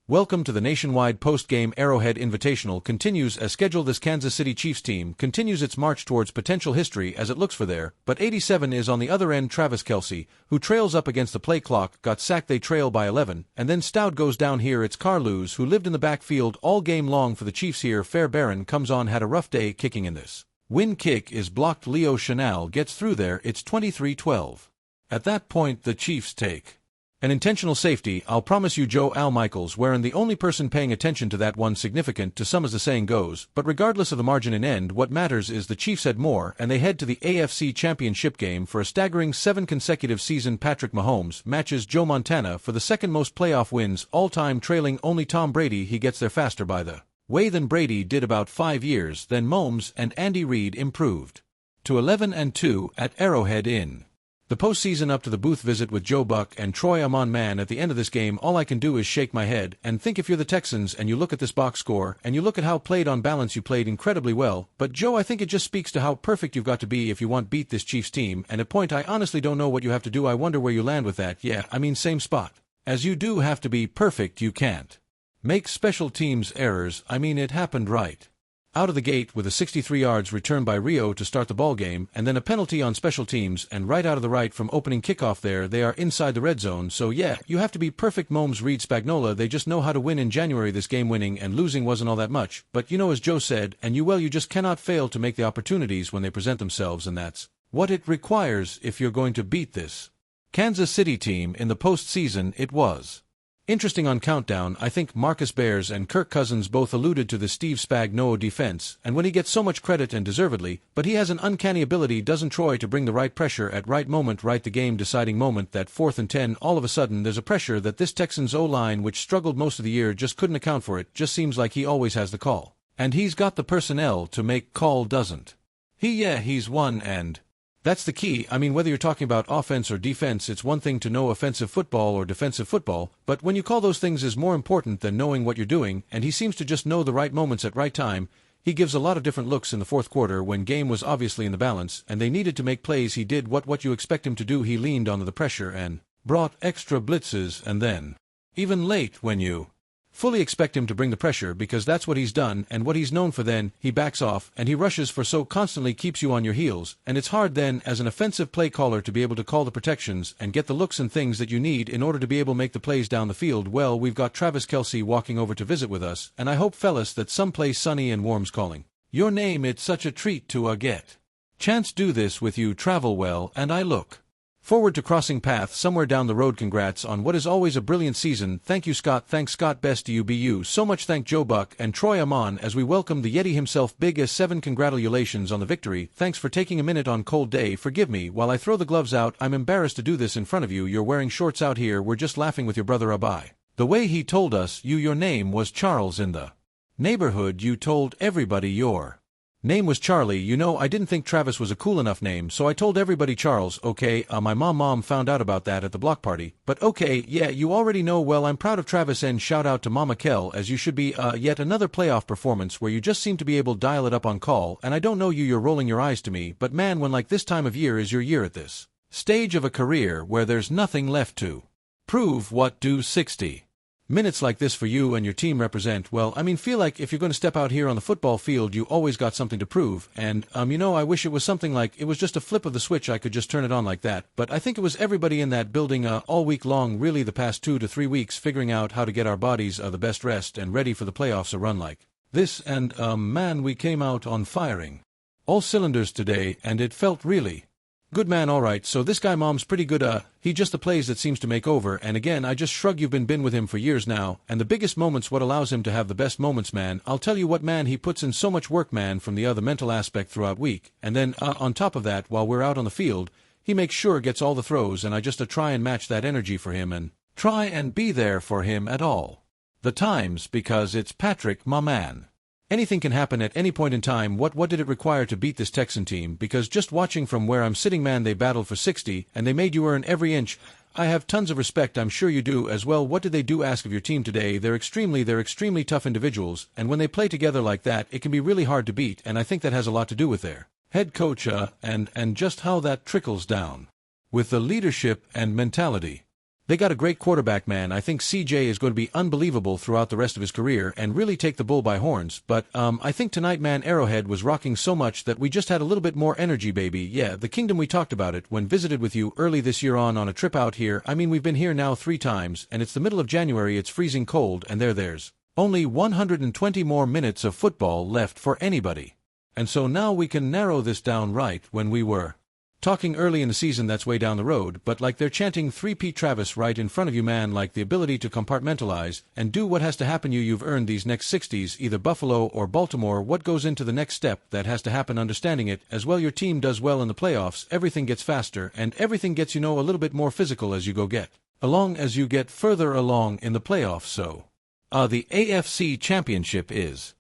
Welcome to the nationwide post-game Arrowhead Invitational continues as scheduled. This Kansas City Chiefs team continues its march towards potential history as it looks for there, but 87 is on the other end. Travis Kelce, who trails up against the play clock, got sacked. They trail by 11, and then Stout goes down here. It's Carlos, who lived in the backfield all game long for the Chiefs here. Fairbairn comes on, had a rough day kicking in this. Win kick is blocked. Leo Chenal gets through there. It's 23-12. At that point the Chiefs take an intentional safety. I'll promise you Joe Al Michaels weren't the only person paying attention to that one. Significant to some as the saying goes, but regardless of the margin in end, what matters is the Chiefs had more, and they head to the AFC Championship game for a staggering 7 consecutive season. Patrick Mahomes matches Joe Montana for the second most playoff wins all-time, trailing only Tom Brady. He gets there faster by the way than Brady did about 5 years. Then Mahomes and Andy Reid improved to 11-2 at Arrowhead in the postseason. Up to the booth visit with Joe Buck and Troy Amon. Man, at the end of this game all I can do is shake my head and think, if you're the Texans and you look at this box score and you look at how played on balance, you played incredibly well, but Joe, I think it just speaks to how perfect you've got to be if you want beat this Chiefs team, and at point I honestly don't know what you have to do. I wonder where you land with that. Yeah, I mean same spot as you do have to be perfect. You can't make special teams errors. I mean it happened right out of the gate with a 63 yards return by Rio to start the ball game, and then a penalty on special teams, and right out of the right from opening kickoff there they are inside the red zone. So yeah, you have to be perfect. Mahomes, Reid, Spagnuolo, they just know how to win in January. This game winning and losing wasn't all that much, but as Joe said, and you just cannot fail to make the opportunities when they present themselves, and that's what it requires if you're going to beat this Kansas City team in the postseason. It was interesting on Countdown. I think Marcus Bears and Kirk Cousins both alluded to the Steve Spagnuolo defense, and when he gets so much credit, and deservedly, but he has an uncanny ability, doesn't Troy, to bring the right pressure at right moment, right the game-deciding moment, that 4th and 10. All of a sudden there's a pressure that this Texans O-line, which struggled most of the year, just couldn't account for. It just seems like he always has the call, and he's got the personnel to make call, doesn't he? Yeah, he's one, and that's the key. I mean, whether you're talking about offense or defense, it's one thing to know offensive football or defensive football, but when you call those things is more important than knowing what you're doing, and he seems to just know the right moments at right time. He gives a lot of different looks in the fourth quarter when game was obviously in the balance, and they needed to make plays. He did what you expect him to do. He leaned onto the pressure and brought extra blitzes, and then, even late when you fully expect him to bring the pressure, because that's what he's done and what he's known for, then he backs off and he rushes for, so constantly keeps you on your heels, and it's hard then as an offensive play caller to be able to call the protections and get the looks and things that you need in order to be able to make the plays down the field. Well, we've got Travis Kelce walking over to visit with us, and I hope, fellas, that someplace sunny and warm's calling your name. It's such a treat to get chance do this with you. Travel well, and I look forward to crossing paths somewhere down the road. Congrats on what is always a brilliant season. Thank you, Scott. Thanks, Scott. Best to you be you. So much. Thank Joe Buck and Troy Amon as we welcome the Yeti himself. Big S7. Congratulations on the victory. Thanks for taking a minute on cold day. Forgive me while I throw the gloves out. I'm embarrassed to do this in front of you. You're wearing shorts out here. We're just laughing with your brother Abai. The way he told us your name was Charles in the neighborhood. You told everybody your name was Charlie. I didn't think Travis was a cool enough name, so I told everybody Charles. Okay, my mom found out about that at the block party, but okay, yeah, you already know. Well, I'm proud of Travis, and shout out to Mama Kel, as you should be. Yet another playoff performance where you just seem to be able to dial it up on call, and I don't know you're rolling your eyes to me, but man, when like this time of year is your year at this stage of a career where there's nothing left to prove, what do 60 minutes like this for you and your team represent? Well, I mean, feel like if you're going to step out here on the football field, you always got something to prove, and I wish it was something like it was just a flip of the switch. I could just turn it on like that, but I think it was everybody in that building all week long, really the past 2 to 3 weeks, figuring out how to get our bodies the best rest and ready for the playoffs. A run like this, and man, we came out on firing all cylinders today, and it felt really good, man. Alright, so this guy Mom's pretty good. He just the plays that seems to make over, and again I just shrug. You've been with him for years now, and the biggest moments what allows him to have the best moments, man. I'll tell you what, man, he puts in so much work, man, from the mental aspect throughout week, and then on top of that, while we're out on the field, he makes sure gets all the throws, and I just try and match that energy for him and try and be there for him at all the times, because it's Patrick, my man. Anything can happen at any point in time. What did it require to beat this Texan team? Because just watching from where I'm sitting, man, they battled for 60, and they made you earn every inch. I have tons of respect. I'm sure you do as well. What did they do ask of your team today? They're extremely tough individuals, and when they play together like that, it can be really hard to beat, and I think that has a lot to do with their head coach and just how that trickles down with the leadership and mentality. They got a great quarterback, man. I think CJ is going to be unbelievable throughout the rest of his career and really take the bull by horns. But, I think tonight, man, Arrowhead was rocking so much that we just had a little bit more energy, baby. Yeah, the Kingdom, we talked about it when visited with you early this year on a trip out here. I mean, we've been here now 3 times, and it's the middle of January, it's freezing cold, and there's only 120 more minutes of football left for anybody. And so now we can narrow this down right when we were talking early in the season, that's way down the road, but like they're chanting 3P Travis right in front of you, man, like the ability to compartmentalize and do what has to happen. You've earned these next 60s, either Buffalo or Baltimore. What goes into the next step that has to happen, understanding it as well. Your team does well in the playoffs, everything gets faster, and everything gets, a little bit more physical as you get further along in the playoffs. So, the AFC Championship is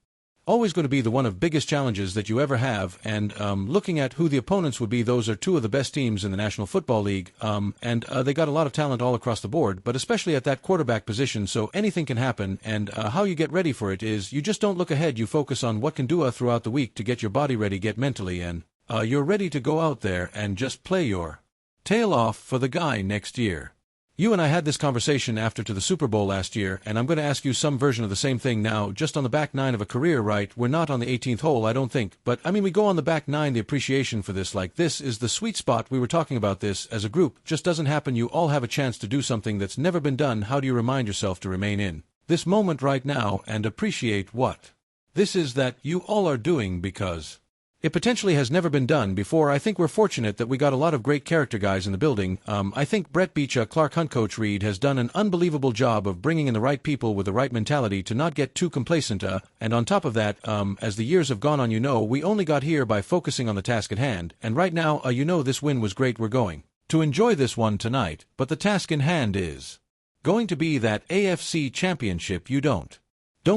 always going to be the one of biggest challenges that you ever have, and looking at who the opponents would be, those are 2 of the best teams in the National Football League, and they got a lot of talent all across the board, but especially at that quarterback position, so anything can happen, and how you get ready for it is you just don't look ahead, you focus on what can do throughout the week to get your body ready, get mentally, and you're ready to go out there and just play your tail off for the guy next year. You and I had this conversation after to the Super Bowl last year, and I'm going to ask you some version of the same thing now, just on the back 9 of a career, right? We're not on the 18th hole, I don't think, but I mean, we go on the back 9, the appreciation for this, like this is the sweet spot. We were talking about this as a group, just doesn't happen. You all have a chance to do something that's never been done. How do you remind yourself to remain in this moment right now and appreciate what this is that you all are doing, because it potentially has never been done before. I think we're fortunate that we got a lot of great character guys in the building. I think Brett Beach, Clark Hunt, Coach Reed has done an unbelievable job of bringing in the right people with the right mentality to not get too complacent. And on top of that, as the years have gone on, we only got here by focusing on the task at hand. And right now, this win was great. We're going to enjoy this one tonight. But the task in hand is going to be that AFC Championship. You don't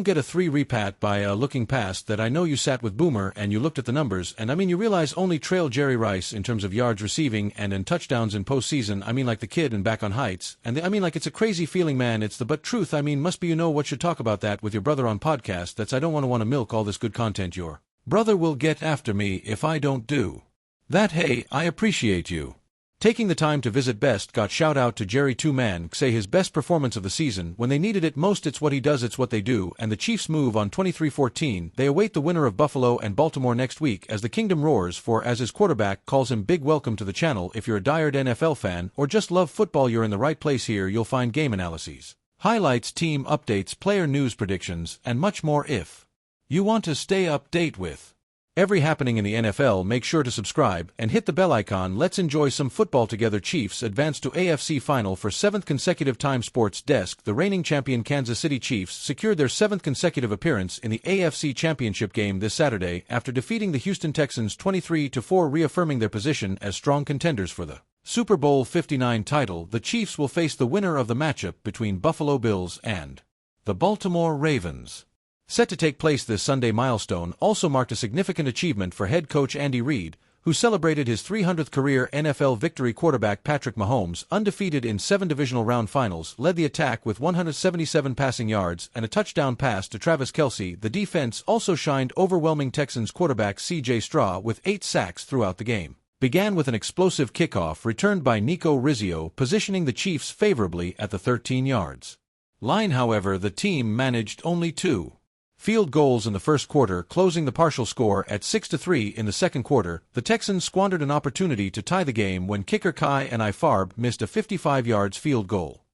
get a 3 repat by looking past that. I know you sat with Boomer and you looked at the numbers, and you realize only trail Jerry Rice in terms of yards receiving and in touchdowns in postseason. Like the kid and Back on Heights. And like it's a crazy feeling, man. It's the but truth. Must be what should talk about that with your brother on podcast. That's I don't want to milk all this good content. Your brother will get after me if I don't do that. Hey, I appreciate you taking the time to visit. Best got shout out to Jerry Two-Man, say his best performance of the season when they needed it most. It's what he does, it's what they do, and the Chiefs move on 23-14. They await the winner of Buffalo and Baltimore next week as the Kingdom roars for, as his quarterback calls him, big welcome to the channel. If you're a diehard NFL fan or just love football, you're in the right place. Here you'll find game analyses, highlights, team updates, player news, predictions, and much more. If you want to stay update with every happening in the NFL, make sure to subscribe and hit the bell icon. Let's enjoy some football together. Chiefs advance to AFC Final for 7th consecutive time. Sports Desk. The reigning champion Kansas City Chiefs secured their 7th consecutive appearance in the AFC Championship game this Saturday after defeating the Houston Texans 23-4, reaffirming their position as strong contenders for the Super Bowl 59 title. The Chiefs will face the winner of the matchup between Buffalo Bills and the Baltimore Ravens, set to take place this Sunday. Milestone also marked a significant achievement for head coach Andy Reid, who celebrated his 300th career NFL victory. Quarterback Patrick Mahomes, undefeated in 7 divisional round finals, led the attack with 177 passing yards and a touchdown pass to Travis Kelce. The defense also shined, overwhelming Texans quarterback C.J. Stroud with 8 sacks throughout the game. Began with an explosive kickoff returned by Nico Rizzio, positioning the Chiefs favorably at the 13 yards line. However, the team managed only 2 field goals in the first quarter, closing the partial score at 6-3 in the second quarter. The Texans squandered an opportunity to tie the game when kicker Kai and Ifarb missed a 55-yard field goal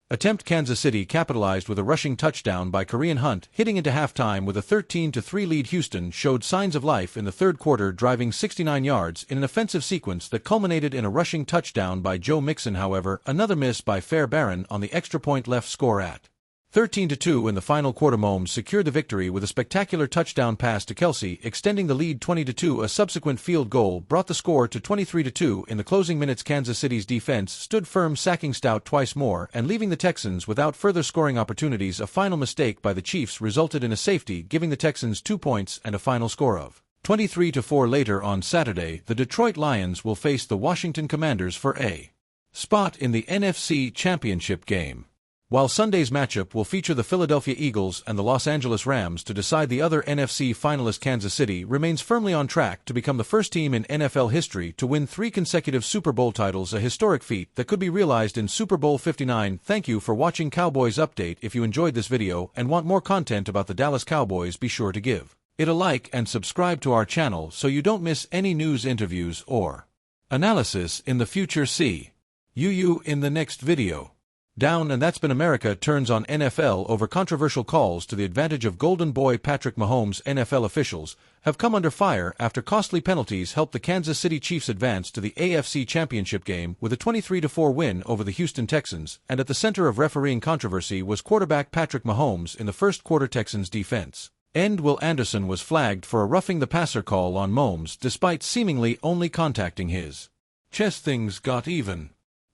attempt. Kansas City capitalized with a rushing touchdown by Kareem Hunt, hitting into halftime with a 13-3 lead. Houston showed signs of life in the third quarter, driving 69 yards in an offensive sequence that culminated in a rushing touchdown by Joe Mixon. However, another miss by Fairbairn on the extra point left score at 13-2 in the final quarter. Mahomes secured the victory with a spectacular touchdown pass to Kelce, extending the lead 20-2. A subsequent field goal brought the score to 23-2 in the closing minutes. Kansas City's defense stood firm, sacking Stout twice more and leaving the Texans without further scoring opportunities. A final mistake by the Chiefs resulted in a safety, giving the Texans 2 points and a final score of 23-4. Later on Saturday, the Detroit Lions will face the Washington Commanders for a spot in the NFC Championship game. While Sunday's matchup will feature the Philadelphia Eagles and the Los Angeles Rams to decide, the other NFC finalist Kansas City remains firmly on track to become the first team in NFL history to win 3 consecutive Super Bowl titles, a historic feat that could be realized in Super Bowl 59. Thank you for watching Cowboys Update. If you enjoyed this video and want more content about the Dallas Cowboys, be sure to give it a like and subscribe to our channel so you don't miss any news, interviews, or analysis in the future. See you in the next video. Down, and that's been America turns on NFL over controversial calls to the advantage of Golden Boy Patrick Mahomes. NFL officials have come under fire after costly penalties helped the Kansas City Chiefs advance to the AFC Championship game with a 23-4 win over the Houston Texans, and at the center of refereeing controversy was quarterback Patrick Mahomes in the first quarter. Texans defense end Will Anderson was flagged for a roughing the passer call on Mahomes despite seemingly only contacting his chest. Things got even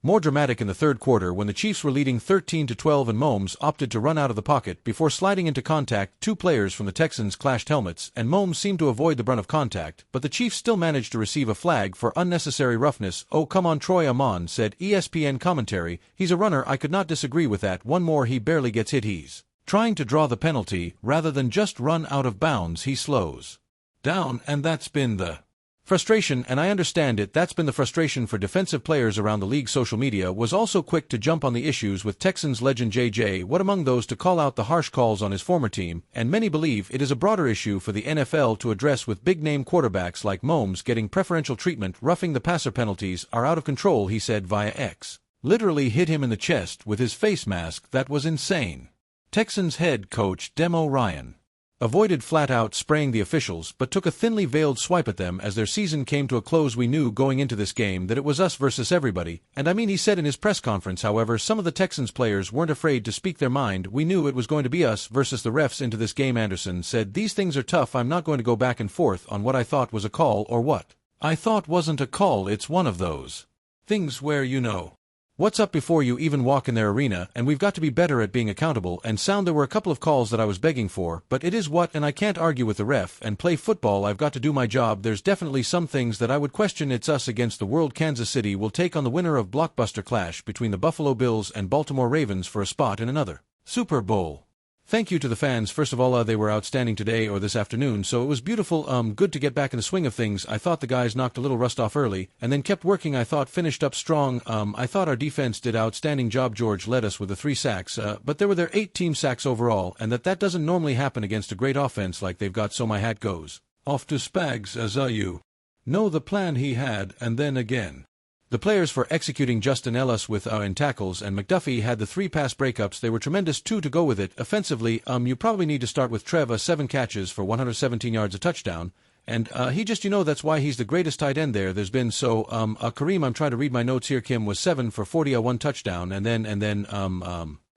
more dramatic in the third quarter when the Chiefs were leading 13-12 and Mahomes opted to run out of the pocket before sliding into contact. 2 players from the Texans clashed helmets and Mahomes seemed to avoid the brunt of contact, but the Chiefs still managed to receive a flag for unnecessary roughness. "Oh, come on," Troy Amon said, ESPN commentary. "He's a runner. I could not disagree with that. One more, he barely gets hit. He's trying to draw the penalty rather than just run out of bounds. He slows down," and that's been the frustration, and I understand it. That's been the frustration for defensive players around the league. Social media was also quick to jump on the issues with Texans legend J.J. Watt among those to call out the harsh calls on his former team, and many believe it is a broader issue for the NFL to address, with big-name quarterbacks like Mahomes getting preferential treatment. "Roughing the passer penalties are out of control," he said via X. "Literally hit him in the chest with his face mask. That was insane." Texans head coach Demo Ryan avoided flat-out spraying the officials, but took a thinly veiled swipe at them as their season came to a close. "We knew going into this game that it was us versus everybody, and I mean," he said in his press conference. However, some of the Texans players weren't afraid to speak their mind. "We knew it was going to be us versus the refs into this game." Anderson said, "These things are tough. I'm not going to go back and forth on what I thought was a call or what I thought wasn't a call. It's one of those things where you know what's up before you even walk in their arena, and we've got to be better at being accountable and sound. There were a couple of calls that I was begging for, but it is what, and I can't argue with the ref and play football. I've got to do my job. There's definitely some things that I would question. It's us against the world." Kansas City will take on the winner of blockbuster clash between the Buffalo Bills and Baltimore Ravens for a spot in another Super Bowl. Thank you to the fans. First of all, they were outstanding today or this afternoon, so it was beautiful. Good to get back in the swing of things. I thought the guys knocked a little rust off early and then kept working. I thought finished up strong. I thought our defense did outstanding job. George led us with the 3 sacks, but there were their 8 team sacks overall, and that doesn't normally happen against a great offense like they've got. So my hat goes off to Spags, as you know the plan he had, and then again the players for executing Justin Ellis with in tackles, and McDuffie had the 3 pass breakups. They were tremendous too. To go with it offensively, you probably need to start with Trevor. 7 catches for 117 yards, a touchdown, and he just, that's why he's the greatest tight end there. There's been Kareem, I'm trying to read my notes here. Kim was 7 for 40, 1 touchdown, and then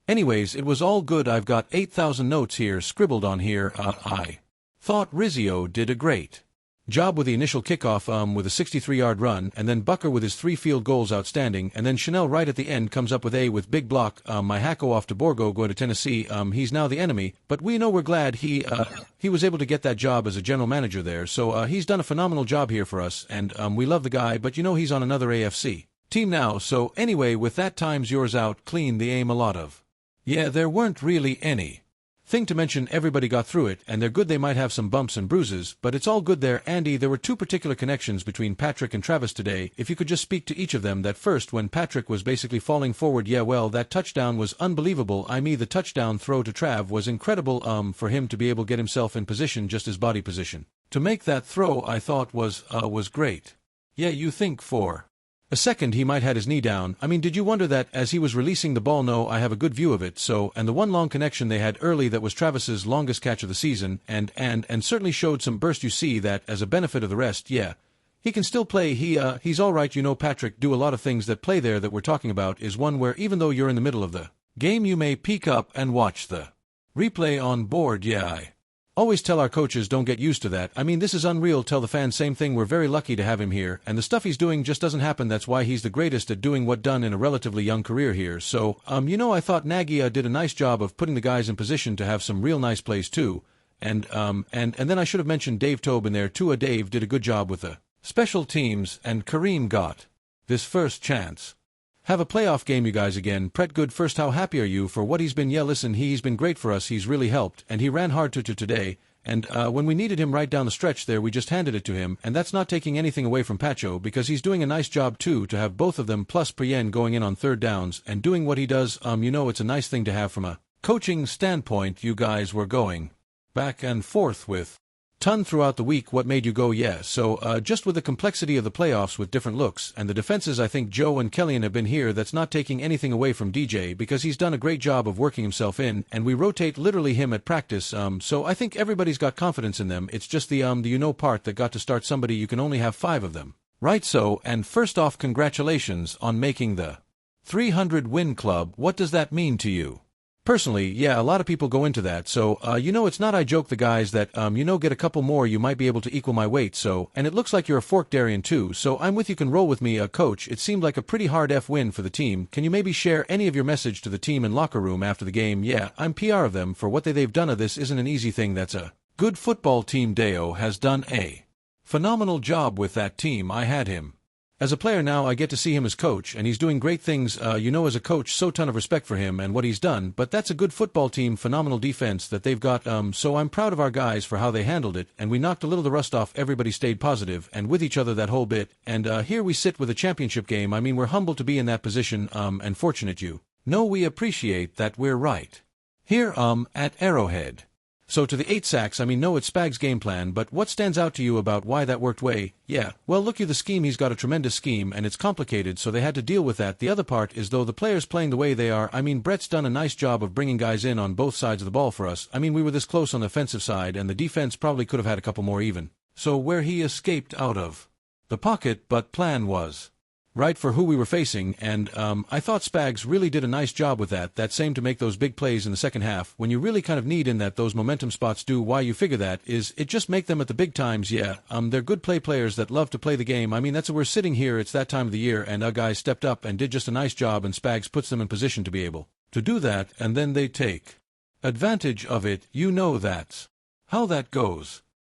anyways, it was all good. I've got 8,000 notes here scribbled on here. I thought Rizzio did a great job with the initial kickoff with a 63-yard run, and then Bucker with his 3 field goals, outstanding, and then Chanel right at the end comes up with with big block. My hat go off to Borgo going to Tennessee. He's now the enemy, but we know we're glad he was able to get that job as a general manager there, so he's done a phenomenal job here for us, and we love the guy, but he's on another AFC team now. So anyway, with that, time's yours out. Clean the aim. A lot of there weren't really any thing to mention. Everybody got through it, and they're good. They might have some bumps and bruises, but it's all good there. Andy, there were 2 particular connections between Patrick and Travis today. If you could just speak to each of them. That first, when Patrick was basically falling forward. Well, that touchdown was unbelievable. The touchdown throw to Trav was incredible. For him to be able to get himself in position, just his body position to make that throw, I thought was great. You think for a second he might had his knee down. Did you wonder that as he was releasing the ball? No, I have a good view of it. So, and the one long connection they had early, that was Travis's longest catch of the season, and certainly showed some burst. You see that as a benefit of the rest. He can still play. He's all right. Patrick do a lot of things. That play there that we're talking about is one where even though you're in the middle of the game, you may peek up and watch the replay on board. I always tell our coaches, don't get used to that. This is unreal. Tell the fans same thing. We're very lucky to have him here, and the stuff he's doing just doesn't happen. That's why he's the greatest at doing what done in a relatively young career here. So, I thought Nagy did a nice job of putting the guys in position to have some real nice plays too. And then I should have mentioned Dave Tobe in there too. Dave did a good job with the special teams, and Kareem got this first chance Have a playoff game you guys again. Pret good first, how happy are you for what he's been? Yeah, listen, he's been great for us, he's really helped, and he ran hard to today, and when we needed him right down the stretch there, we just handed it to him, and that's not taking anything away from Pacho, because he's doing a nice job too, to have both of them plus Prien going in on third downs, and doing what he does. It's a nice thing to have from a coaching standpoint. You guys were going back and forth with ton throughout the week. What made you go yeah? So just with the complexity of the playoffs with different looks and the defenses, I think Joe and Kellyan have been here. That's not taking anything away from DJ, because he's done a great job of working himself in, and we rotate literally him at practice. So I think everybody's got confidence in them. It's just the part that got to start somebody. You can only have 5 of them, right? So, and first off, congratulations on making the 300 win club. What does that mean to you? Personally, yeah, a lot of people go into that, so, it's not I joke the guys that, get a couple more, you might be able to equal my weight, so, and it looks like you're a fork Darian too, so I'm with you, can roll with me, coach. It seemed like a pretty hard win for the team. Can you maybe share any of your message to the team in locker room after the game? Yeah, I'm PR of them for what they've done. This isn't an easy thing. That's a good football team. Deo has done a phenomenal job with that team. I had him as a player, now I get to see him as coach, and he's doing great things, as a coach, so ton of respect for him and what he's done, but that's a good football team, phenomenal defense that they've got, so I'm proud of our guys for how they handled it, and we knocked a little the rust off. Everybody stayed positive and with each other that whole bit, and here we sit with a championship game. We're humbled to be in that position, and fortunate we appreciate that. We're right here, at Arrowhead. So to the 8 sacks, it's Spag's game plan, but what stands out to you about why that worked way? Yeah, well, look, the scheme, he's got a tremendous scheme, and it's complicated, so they had to deal with that. The other part is, though, the players playing the way they are. Brett's done a nice job of bringing guys in on both sides of the ball for us. We were this close on the offensive side, and the defense probably could have had a couple more even. So where he escaped out of the pocket, but plan was right for who we were facing, and I thought Spags really did a nice job with that same to make those big plays in the second half, when you really kind of need in that those momentum spots. Do why you figure that is it just make them at the big times. Yeah, they're good players that love to play the game. That's what we're sitting here, it's that time of the year, and our guys stepped up and did just a nice job, and Spags puts them in position to be able to do that, and then they take advantage of it. That's how that goes.